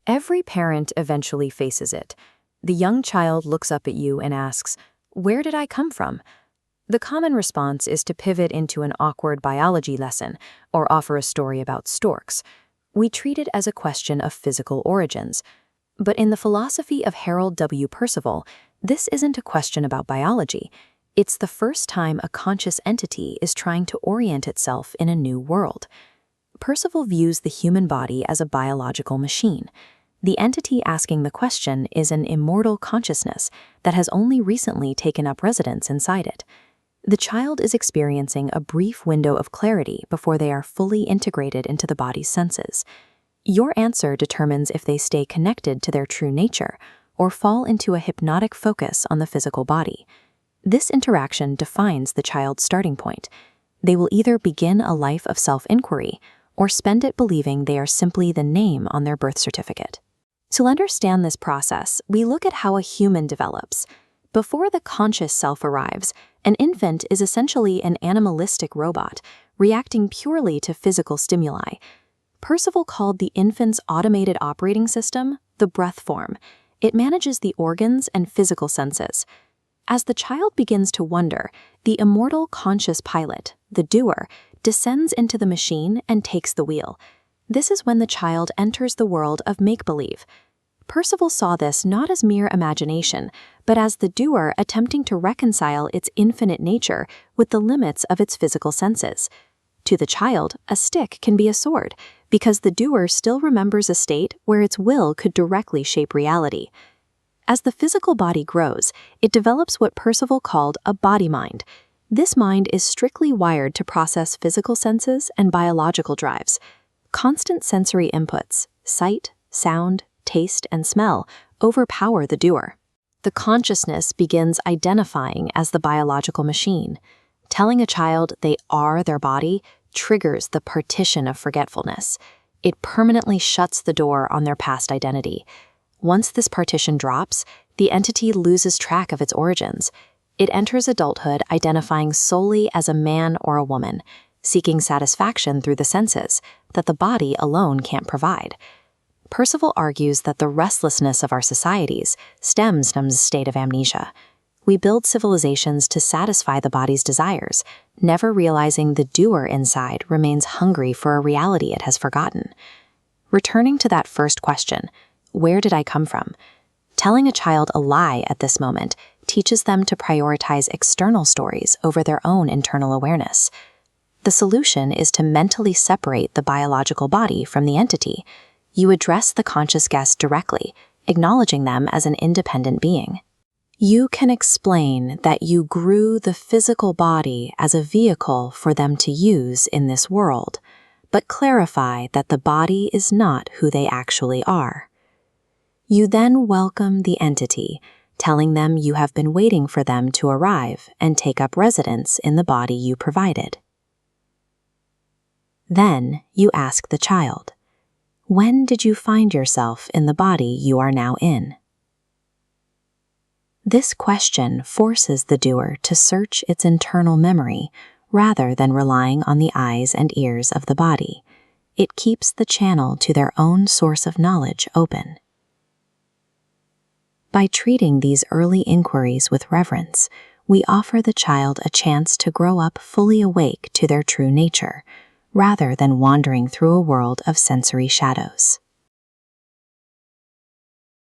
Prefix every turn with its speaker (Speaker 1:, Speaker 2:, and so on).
Speaker 1: Every parent eventually faces it. The young child looks up at you and asks, "Where did I come from?" The common response is to pivot into an awkward biology lesson or offer a story about storks. We treat it as a question of physical origins. But in the philosophy of Harold W. Percival, this isn't a question about biology. It's the first time a conscious entity is trying to orient itself in a new world. Percival views the human body as a biological machine. The entity asking the question is an immortal consciousness that has only recently taken up residence inside it. The child is experiencing a brief window of clarity before they are fully integrated into the body's senses. Your answer determines if they stay connected to their true nature or fall into a hypnotic focus on the physical body. This interaction defines the child's starting point. They will either begin a life of self-inquiry or spend it believing they are simply the name on their birth certificate. To understand this process, we look at how a human develops. Before the conscious self arrives, an infant is essentially an animalistic robot, reacting purely to physical stimuli. Percival called the infant's automated operating system the breath form. It manages the organs and physical senses. As the child begins to wonder, the immortal conscious pilot, the doer, descends into the machine and takes the wheel. This is when the child enters the world of make-believe. Percival saw this not as mere imagination, but as the doer attempting to reconcile its infinite nature with the limits of its physical senses. To the child, a stick can be a sword, because the doer still remembers a state where its will could directly shape reality. As the physical body grows, it develops what Percival called a body mind. This mind is strictly wired to process physical senses and biological drives. Constant sensory inputs, sight, sound, taste, and smell, overpower the doer. The consciousness begins identifying as the biological machine. Telling a child they are their body triggers the partition of forgetfulness. It permanently shuts the door on their past identity. Once this partition drops, the entity loses track of its origins. It enters adulthood identifying solely as a man or a woman, seeking satisfaction through the senses that the body alone can't provide. Percival argues that the restlessness of our societies stems from this state of amnesia. We build civilizations to satisfy the body's desires, never realizing the doer inside remains hungry for a reality it has forgotten. Returning to that first question, where did I come from? Telling a child a lie at this moment teaches them to prioritize external stories over their own internal awareness. The solution is to mentally separate the biological body from the entity. You address the conscious guest directly, acknowledging them as an independent being. You can explain that you grew the physical body as a vehicle for them to use in this world, but clarify that the body is not who they actually are. You then welcome the entity, telling them you have been waiting for them to arrive and take up residence in the body you provided. Then you ask the child, when did you find yourself in the body you are now in? This question forces the doer to search its internal memory rather than relying on the eyes and ears of the body. It keeps the channel to their own source of knowledge open. By treating these early inquiries with reverence, we offer the child a chance to grow up fully awake to their true nature, rather than wandering through a world of sensory shadows.